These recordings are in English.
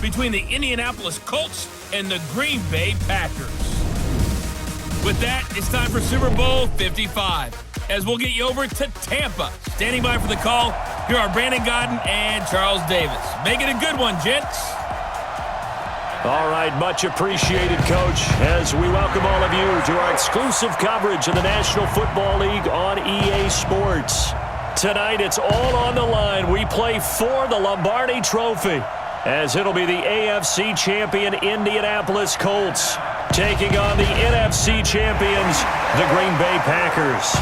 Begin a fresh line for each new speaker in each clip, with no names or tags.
between the Indianapolis Colts and the Green Bay Packers. With that, it's time for Super Bowl 55, as we'll get you over to Tampa. Standing by for the call, here are Brandon Gaudin and Charles Davis. Make it a good one, gents.
All right, much appreciated, Coach, as we welcome all of you to our exclusive coverage of the National Football League on EA Sports. Tonight, it's all on the line. We play for the Lombardi Trophy, as it'll be the AFC champion Indianapolis Colts taking on the NFC champions, the Green Bay Packers.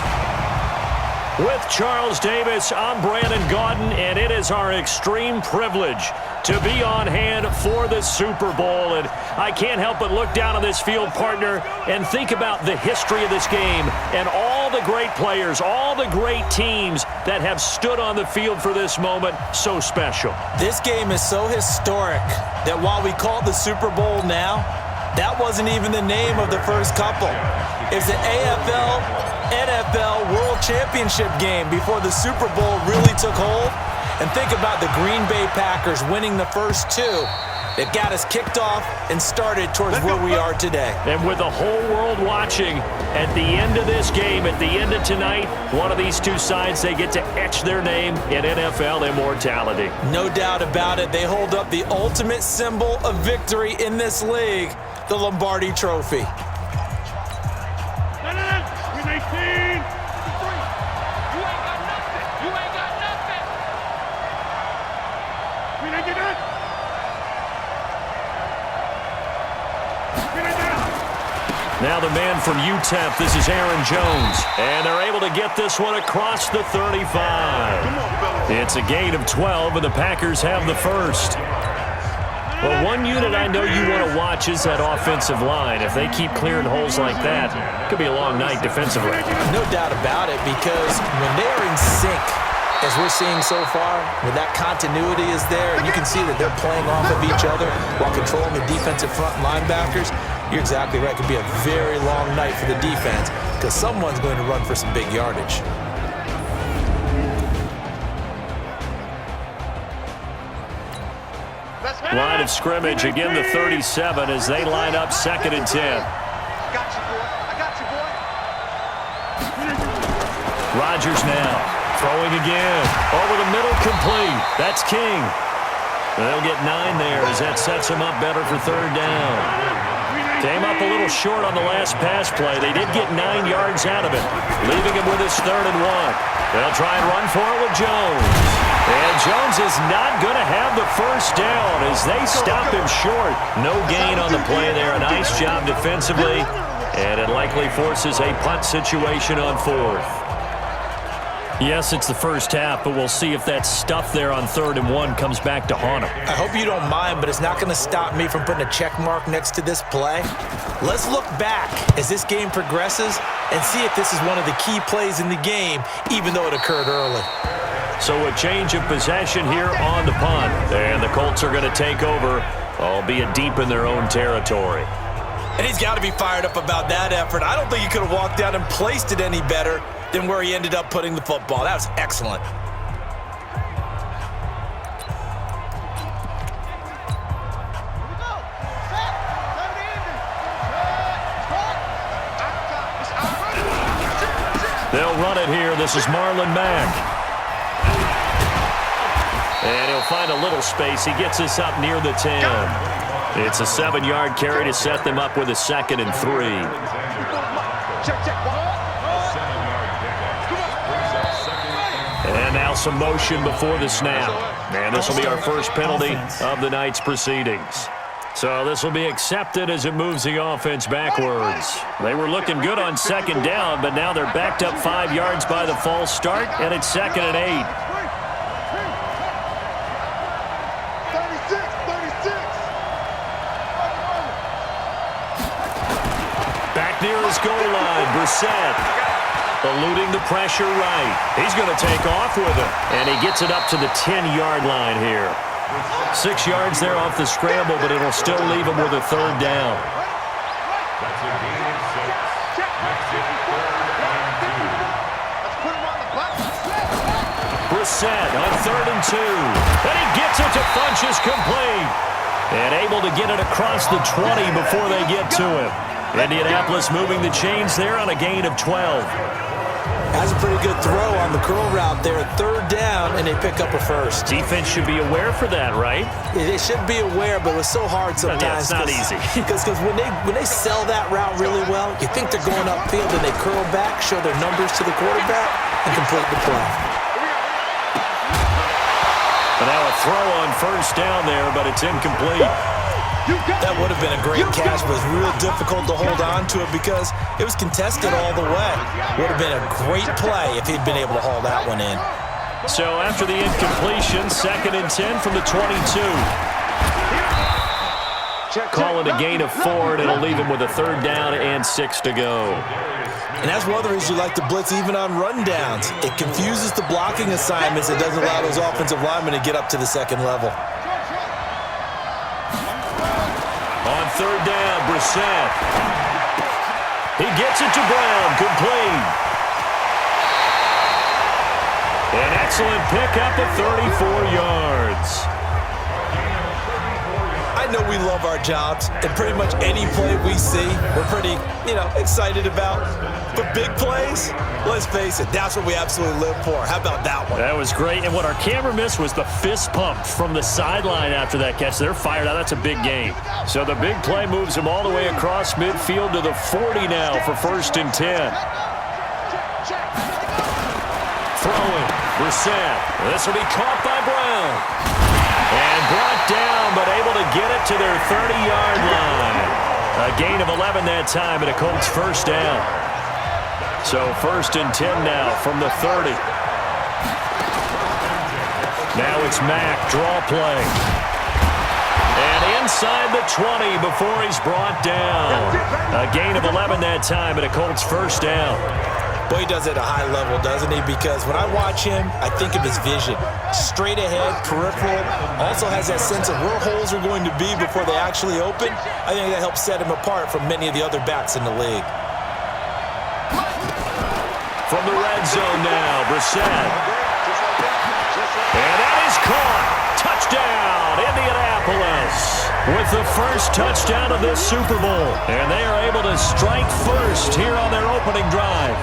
With Charles Davis, I'm Brandon Gaudin, and it is our extreme privilege to be on hand for the Super Bowl. And I can't help but look down on this field, partner, and think about the history of this game and all the great players, all the great teams that have stood on the field for this moment. So special.
This game is so historic that while we call it the Super Bowl now, that wasn't even the name of the first couple. It's the AFL, NFL World Championship game before the Super Bowl really took hold. And think about the Green Bay Packers winning the first two that got us kicked off and started towards where we are today.
And with the whole world watching, at the end of this game, at the end of tonight, one of these two sides, they get to etch their name in NFL immortality.
No doubt about it. They hold up the ultimate symbol of victory in this league, the Lombardi Trophy.
Now the man from UTEP, this is Aaron Jones. And they're able to get this one across the 35. It's a gain of 12, and the Packers have the first. Well, one unit I know you want to watch is that offensive line. If they keep clearing holes like that, it could be a long night defensively.
No doubt about it, because when they're in sync, as we're seeing so far, when that continuity is there, and you can see that they're playing off of each other while controlling the defensive front linebackers, you're exactly right. It could be a very long night for the defense because someone's going to run for some big yardage.
Line of scrimmage, again the 37 as they line up 2nd and 10.
I got you, boy.
Rodgers now, throwing again. Over the middle, complete. That's King. They'll get 9 there as that sets him up better for 3rd down. Came up a little short on the last pass play. They did get 9 yards out of it, leaving him with his 3rd and 1. They'll try and run for it with Jones. And Jones is not going to have the first down as they stop him short. No gain on the play there. A nice job defensively. And it likely forces a punt situation on 4th. Yes, it's the first half, but we'll see if that stuff there on 3rd and 1 comes back to haunt him.
I hope you don't mind, but it's not going to stop me from putting a check mark next to this play. Let's look back as this game progresses and see if this is one of the key plays in the game, even though it occurred early.
So a change of possession here on the punt. And the Colts are going to take over, albeit deep in their own territory.
And he's got to be fired up about that effort. I don't think he could have walked down and placed it any better than where he ended up putting the football. That was excellent.
They'll run it here. This is Marlon Mack. And he'll find a little space. He gets us up near the 10. It's a 7-yard carry to set them up with a 2nd and 3. And now some motion before the snap. And this will be our first penalty of the night's proceedings. So this will be accepted as it moves the offense backwards. They were looking good on 2nd down, but now they're backed up 5 yards by the false start, and it's 2nd and 8. Back near his goal line, Brissett eluding the pressure right. He's going to take off with it, and he gets it up to the 10-yard line here. 6 yards there off the scramble, but it'll still leave him with a 3rd down. Brissett on 3rd and 2. And he gets it to Funchess complete. And able to get it across the 20 before they get to him. Indianapolis moving the chains there on a gain of 12.
That's a pretty good throw on the curl route there. Third down, and they pick up a first.
Defense should be aware for that, right?
They should be aware, but it's so hard sometimes.
Yeah, it's not easy.
Because when they sell that route really well, you think they're going upfield, and they curl back, show their numbers to the quarterback, and complete the play.
But now a throw on first down there, but it's incomplete.
That would have been a great catch, but it's real difficult to hold on to it because it was contested all the way. Would have been a great play if he'd been able to haul that one in.
So after the incompletion, 2nd and 10 from the 22. Calling a gain of 4, and it'll leave him with a 3rd down and 6 to go.
And that's one of the reasons you like to blitz even on rundowns. It confuses the blocking assignments. It doesn't allow those offensive linemen to get up to the second level.
On 3rd down, Brissett. He gets it to Brown, complete. An excellent pickup of 34 yards.
I know we love our jobs, and pretty much any play we see, we're pretty, excited about. But big plays, let's face it, that's what we absolutely live for. How about that one?
That was great, and what our camera missed was the fist pump from the sideline after that catch. They're fired out. That's a big game. So the big play moves him all the way across midfield to the 40 now for 1st and 10. Throwing, Brissett. This will be caught by Brown. And brought down, but able to get it to their 30-yard line. A gain of 11 that time, and a Colts 1st down. So 1st and 10 now from the 30. Now it's Mack, draw play. And inside the 20 before he's brought down. A gain of 11 that time, and a Colts 1st down.
Boy, he does it at a high level, doesn't he? Because when I watch him, I think of his vision. Straight ahead, peripheral. Also has that sense of where holes are going to be before they actually open. I think that helps set him apart from many of the other backs in the league.
From the red zone now, Brissett. And that is caught. Touchdown, Indianapolis. With the first touchdown of this Super Bowl. And they are able to strike first here on their opening drive.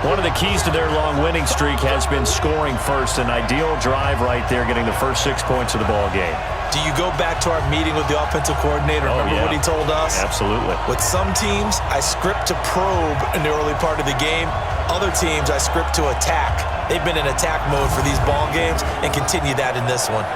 One of the keys to their long winning streak has been scoring first. An ideal drive right there, getting the first 6 points of the ball game.
Do you go back to our meeting with the offensive coordinator? Remember what he told us?
Absolutely.
With some teams, I script to probe in the early part of the game. Other teams, I script to attack. They've been in attack mode for these ball games and continue that in this one.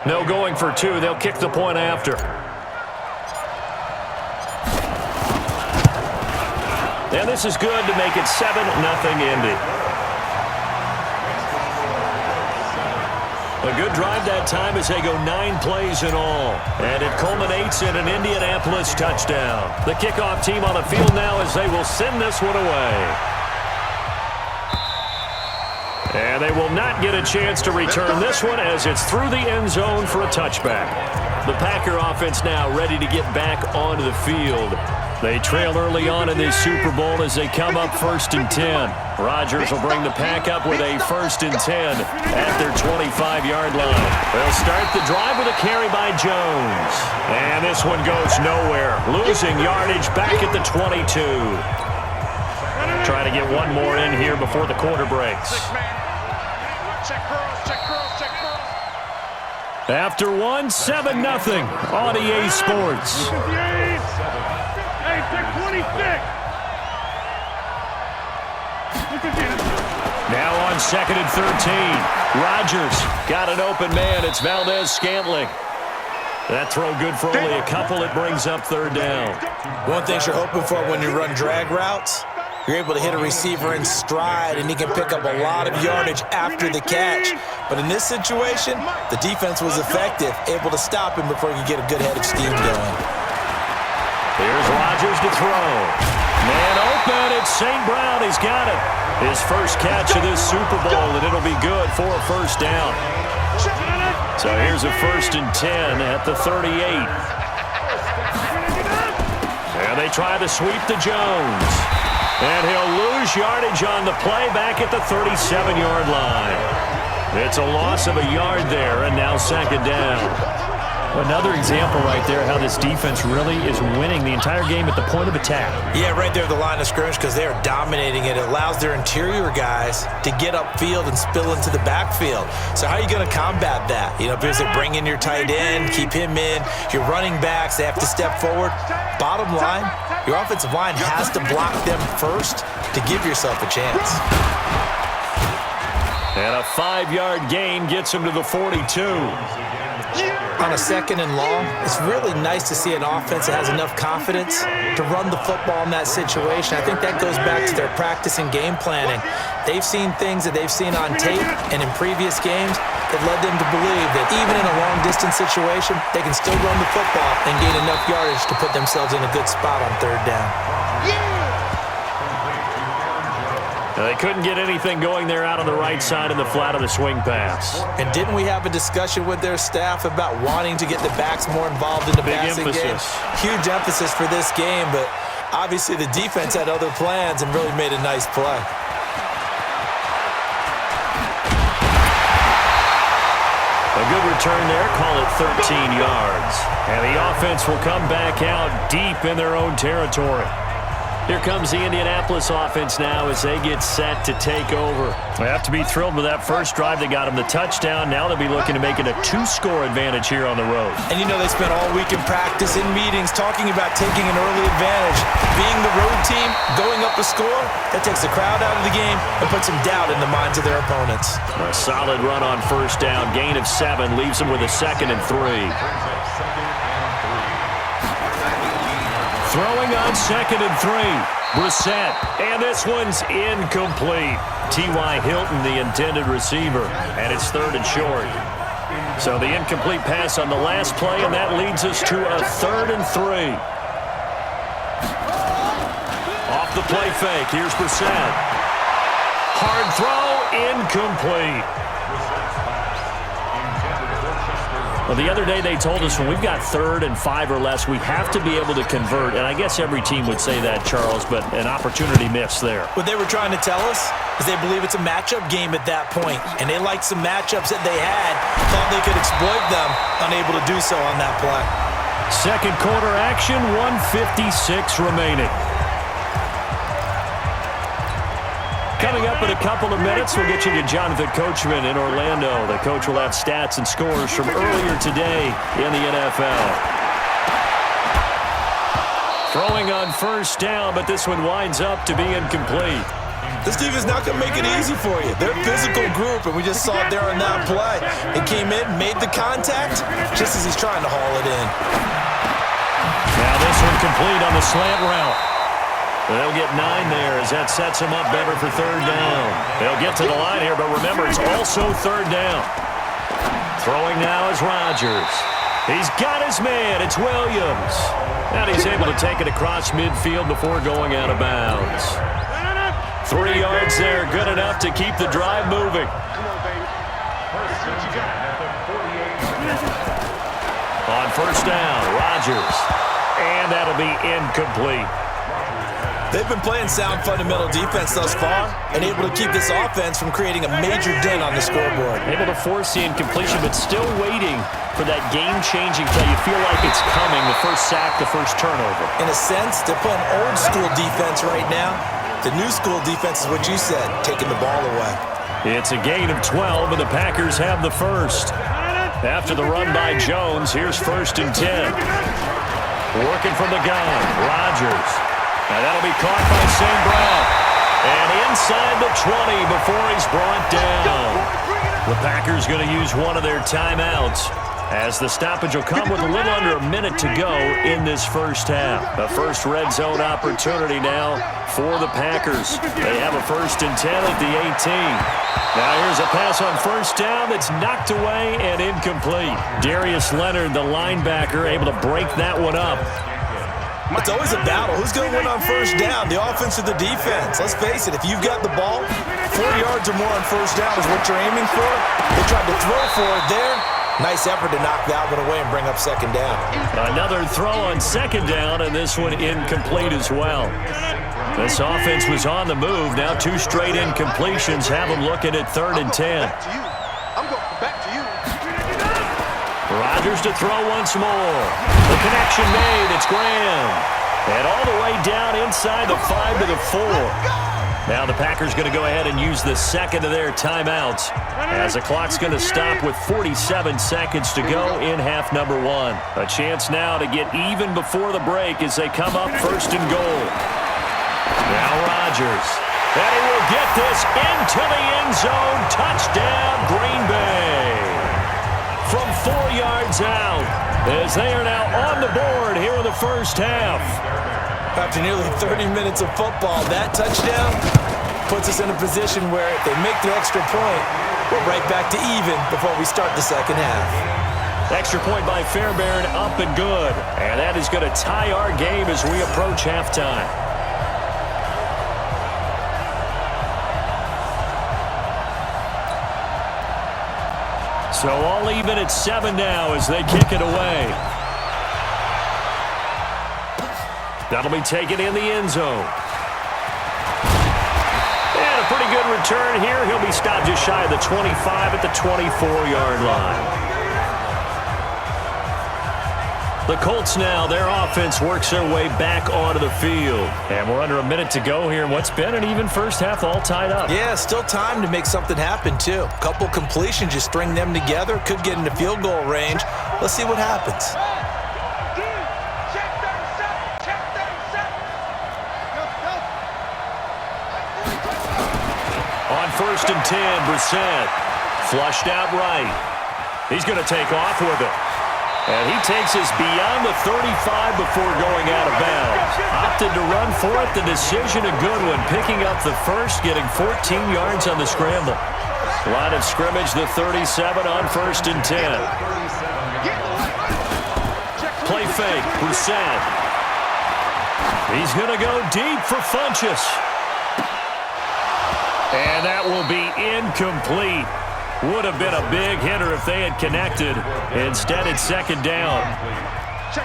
No going for 2. They'll kick the point after. And this is good to make it 7-0 Indy. A good drive that time as they go 9 plays in all. And it culminates in an Indianapolis touchdown. The kickoff team on the field now as they will send this one away. And they will not get a chance to return this one as it's through the end zone for a touchback. The Packer offense now ready to get back onto the field. They trail early on in this Super Bowl as they come up 1st and 10. Rodgers will bring the pack up with a 1st and 10 at their 25-yard line. They'll start the drive with a carry by Jones. And this one goes nowhere. Losing yardage back at the 22. Trying to get one more in here before the quarter breaks. After one, 7-0 on EA Sports. Now on 2nd and 13. Rodgers got an open man. It's Valdez-Scantling. That throw good for only a couple. It brings up 3rd down.
One thing you're hoping for when you run drag routes, You're able to hit a receiver in stride, and he can pick up a lot of yardage after the catch. But in this situation, the defense was effective, able to stop him before he could get a good head of steam going.
Here's Rodgers to throw. Man open, it's St. Brown. He's got it. His first catch of this Super Bowl, and it'll be good for a first down. So here's a 1st and 10 at the 38. And they try to sweep to Jones. And he'll lose yardage on the play back at the 37-yard line. It's a loss of a yard there, and now 2nd down.
Another example right there how this defense really is winning the entire game at the point of attack.
Yeah, right there at the line of scrimmage because they are dominating it. It allows their interior guys to get upfield and spill into the backfield. So how are you going to combat that? You know, because they bring in your tight end, keep him in. Your running backs, they have to step forward. Bottom line, your offensive line has to block them first to give yourself a chance.
And a 5-yard gain gets him to the 42.
On a 2nd and long, it's really nice to see an offense that has enough confidence to run the football in that situation. I think that goes back to their practice and game planning. They've seen things that they've seen on tape and in previous games that led them to believe that even in a long-distance situation, they can still run the football and gain enough yardage to put themselves in a good spot on 3rd down.
They couldn't get anything going there out on the right side in the flat of the swing pass.
And didn't we have a discussion with their staff about wanting to get the backs more involved in the passing game? Huge emphasis for this game, but obviously the defense had other plans and really made a nice play.
A good return there, call it 13 yards. And the offense will come back out deep in their own territory. Here comes the Indianapolis offense now as they get set to take over.
They have to be thrilled with that first drive. They got them the touchdown. Now they'll be looking to make it a 2-score advantage here on the road.
And you know they spent all week in practice, in meetings, talking about taking an early advantage. Being the road team, going up a score, that takes the crowd out of the game and puts some doubt in the minds of their opponents.
A solid run on 1st down. Gain of 7 leaves them with a 2nd and 3. Throwing on 2nd and 3. Brissett. And this one's incomplete. T.Y. Hilton, the intended receiver. And it's 3rd and short. So the incomplete pass on the last play, and that leads us to a 3rd and 3. Off the play fake. Here's Brissett. Hard throw. Incomplete. Well, the other day they told us when we've got 3rd and 5 or less, we have to be able to convert. And I guess every team would say that, Charles, but an opportunity missed there.
What they were trying to tell us is they believe it's a matchup game at that point. And they liked some matchups that they had, thought they could exploit them, unable to do so on that play.
2nd quarter action, 1:56 remaining. Coming up in a couple of minutes, we'll get you to Jonathan Coachman in Orlando. The coach will have stats and scores from earlier today in the NFL. Throwing on 1st down, but this one winds up to be incomplete.
This defense is not going to make it easy for you. They're a physical group, and we just saw it there on that play. It came in, made the contact, just as he's trying to haul it in.
Now this one complete on the slant route. They'll get 9 there as that sets them up better for 3rd down. They'll get to the line here, but remember, it's also 3rd down. Throwing now is Rodgers. He's got his man. It's Williams. And he's able to take it across midfield before going out of bounds. 3 yards there, good enough to keep the drive moving. On 1st down, Rodgers. And that'll be incomplete.
They've been playing sound fundamental defense thus far and able to keep this offense from creating a major dent on the scoreboard.
Able to force the incompletion, but still waiting for that game-changing play. You feel like it's coming, the first sack, the first turnover.
In a sense, they're playing old-school defense right now. The new-school defense is what you said, taking the ball away.
It's a gain of 12, and the Packers have the first. After the run by Jones, here's 1st and 10. Working from the gun, Rodgers. And that'll be caught by St. Brown. And inside the 20 before he's brought down. The Packers going to use one of their timeouts as the stoppage will come with a little under a minute to go in this first half. A first red zone opportunity now for the Packers. They have a 1st and 10 at the 18. Now here's a pass on first down that's knocked away and incomplete. Darius Leonard, the linebacker, able to break that one up.
It's always a battle. Who's going to win on first down, the offense or the defense? Let's face it, if you've got the ball, 4 yards or more on first down is what you're aiming for. They tried to throw for it there. Nice effort to knock that one away and bring up second down.
Another throw on second down, and this one incomplete as well. This offense was on the move. Now 2 straight incompletions have them looking at 3rd and 10.
I'm going back to you.
Rodgers to throw once more. The connection made. It's Graham. And all the way down inside the 5 to the 4. Now the Packers going to go ahead and use the second of their timeouts as the clock's going to stop with 47 seconds to go in half number 1. A chance now to get even before the break as they come up 1st and goal. Now Rodgers. And he will get this into the end zone. Touchdown, Green Bay. From 4 yards out as they are now on the board here in the first half.
After nearly 30 minutes of football, that touchdown puts us in a position where if they make the extra point, we're right back to even before we start the second half.
Extra point by Fairbairn, up and good. And that is going to tie our game as we approach halftime. So all even at 7 now as they kick it away. That'll be taken in the end zone. And a pretty good return here. He'll be stopped just shy of the 25 at the 24-yard line. The Colts now, their offense works their way back onto the field. And we're under a minute to go here in what's been an even first half, all tied up.
Yeah, still time to make something happen, too. A couple completions, just string them together. Could get into field goal range. Let's see what happens.
On 1st and 10, Brissett flushed out right. He's going to take off with it. And he takes us beyond the 35 before going out of bounds. Opted to run for it. The decision a good one. Picking up the first, getting 14 yards on the scramble. Line of scrimmage, the 37 on 1st and 10. Play fake, Brissett. He's going to go deep for Funchess. And that will be incomplete. Would have been a big hitter if they had connected. Instead, it's second down.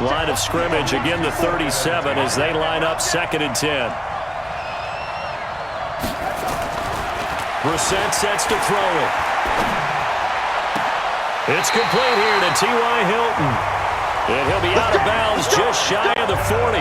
Line of scrimmage, again the 37 as they line up 2nd and 10. Brissett sets to throw it. It's complete here to T.Y. Hilton. And he'll be out of bounds just shy of the 40.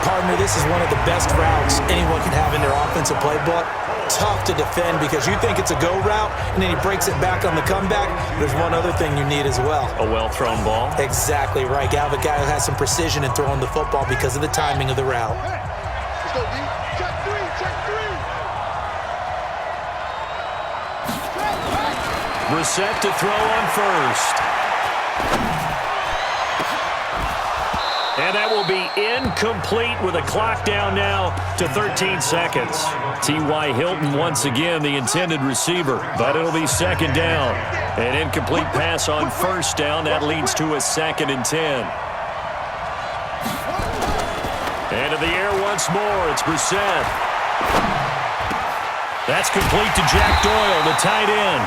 Partner, this is one of the best routes anyone can have in their offensive playbook. Tough to defend because you think it's a go route, and then he breaks it back on the comeback. There's one other thing you need as well.
A well-thrown ball.
Exactly right. You have a guy who has some precision in throwing the football because of the timing of the route.
Let's go, D. Check 3, check 3.
Brissett to throw on 1st. And that will be incomplete with a clock down now to 13 seconds. T.Y. Hilton once again the intended receiver, but it'll be 2nd down. An incomplete pass on 1st down. That leads to a 2nd and 10. Into the air once more. It's Brissett. That's complete to Jack Doyle, the tight end.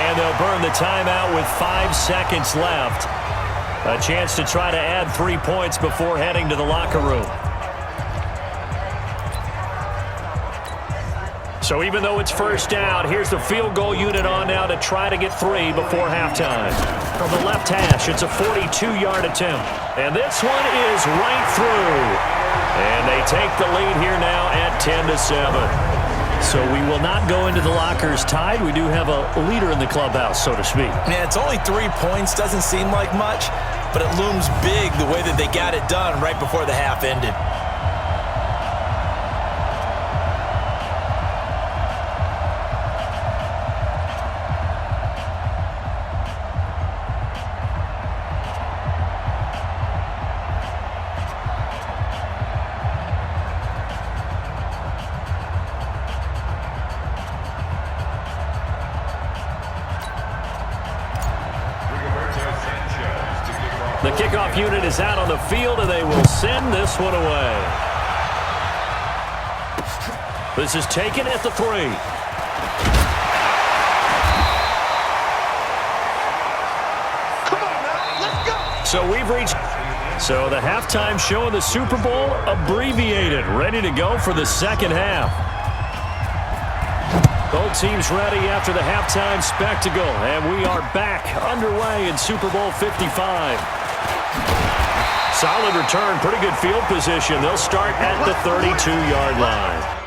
And they'll burn the timeout with 5 seconds left. A chance to try to add 3 points before heading to the locker room. So even though it's 1st down, here's the field goal unit on now to try to get 3 before halftime. From the left hash, it's a 42-yard attempt. And this one is right through. And they take the lead here now at 10-7. So we will not go into the lockers tied. We do have a leader in the clubhouse, so to speak.
Yeah, it's only 3 points. Doesn't seem like much, but it looms big the way that they got it done right before the half ended.
The kickoff unit is out on the field, and they will send this one away. This is taken at the 3.
Come on now, let's go.
So we've reached... So the halftime show in the Super Bowl abbreviated, ready to go for the second half. Both teams ready after the halftime spectacle, and we are back underway in Super Bowl 55. Solid return, pretty good field position. They'll start at the 32-yard line.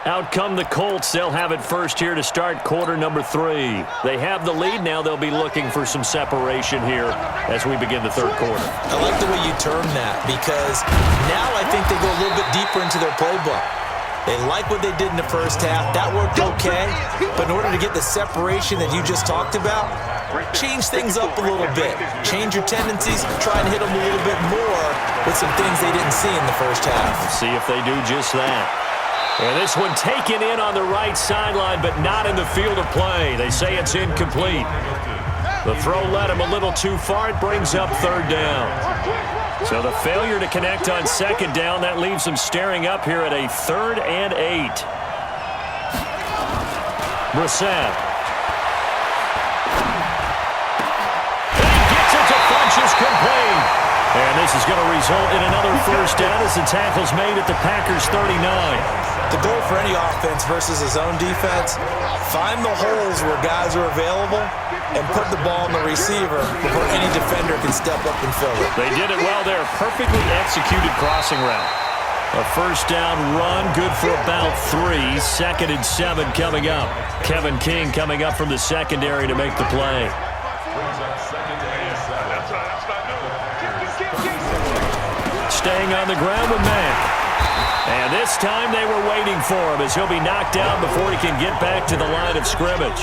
Out come the Colts. They'll have it first here to start quarter number 3. They have the lead now. They'll be looking for some separation here as we begin the third quarter.
I like the way you term that because now I think they go a little bit deeper into their playbook. They like what they did in the first half. That worked okay. But in order to get the separation that you just talked about, change things up a little bit. Change your tendencies. Try and hit them a little bit more with some things they didn't see in the first half.
Let's see if they do just that. And this one taken in on the right sideline, but not in the field of play. They say it's incomplete. The throw led him a little too far. It brings up third down. So the failure to connect on second down, that leaves them staring up here at a 3rd and 8. Brissett. And he gets it to Funchess complete. And this is going to result in another first down as the tackle's made at the Packers' 39.
The goal for any offense versus his own defense, find the holes where guys are available and put the ball in the receiver before any defender can step up and fill it.
They did it well there. Perfectly executed crossing route. A first down run, good for about 3. 2nd and 7 coming up. Kevin King coming up from the secondary to make the play. Staying on the ground with Mack. And this time they were waiting for him as he'll be knocked down before he can get back to the line of scrimmage.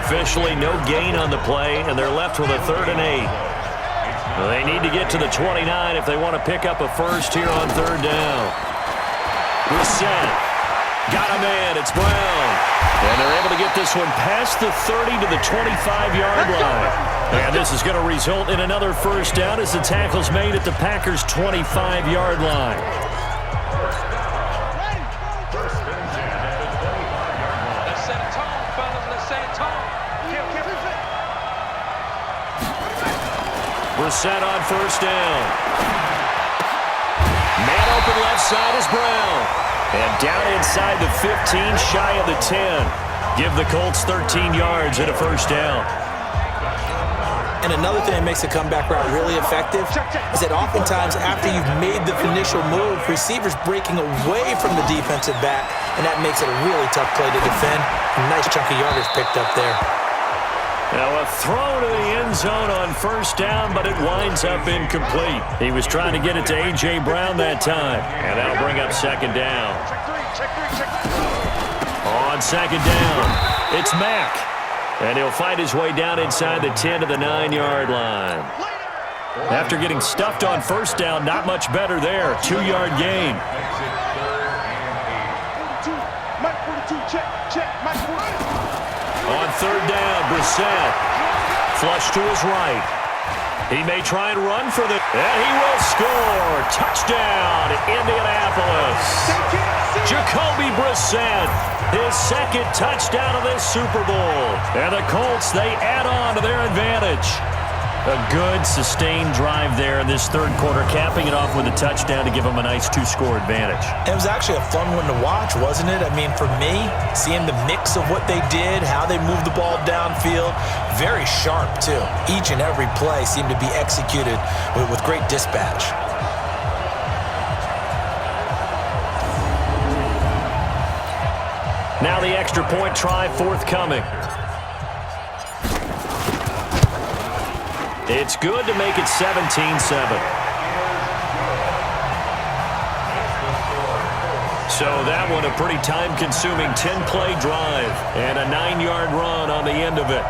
Officially no gain on the play, and they're left with a 3rd and 8. Well, they need to get to the 29 if they want to pick up a first here on 3rd down. Brissett. Got a man. It's Brown. And they're able to get this one past the 30 to the 25-yard line. And this is going to result in another first down as the tackle's made at the Packers' 25-yard line. Brissett on first down. Man open left side is Brown. And down inside the 15, shy of the 10. Give the Colts 13 yards and a first down.
And another thing that makes a comeback route really effective is that oftentimes after you've made the initial move, receivers breaking away from the defensive back, and that makes it a really tough play to defend. A nice chunk of yardage picked up there.
Now a throw to the end zone on first down, but it winds up incomplete. He was trying to get it to A.J. Brown that time, and that'll bring up second down. On second down, it's Mack. And he'll find his way down inside the 10 to the 9-yard line. After getting stuffed on first down, not much better there. 2-yard gain. On third down, Brissett. Flush to his right. He may try and run for the... And he will score. Touchdown, Indianapolis. Jacoby Brissett. His 2nd touchdown of this Super Bowl. And the Colts, they add on to their advantage. A good, sustained drive there in this third quarter, capping it off with a touchdown to give them a nice 2-score advantage.
It was actually a fun one to watch, wasn't it? I mean, for me, seeing the mix of what they did, how they moved the ball downfield, very sharp, too. Each and every play seemed to be executed with great dispatch.
Now the extra point try forthcoming. It's good to make it 17-7. So that one a pretty time-consuming 10-play drive and a 9-yard run on the end of it.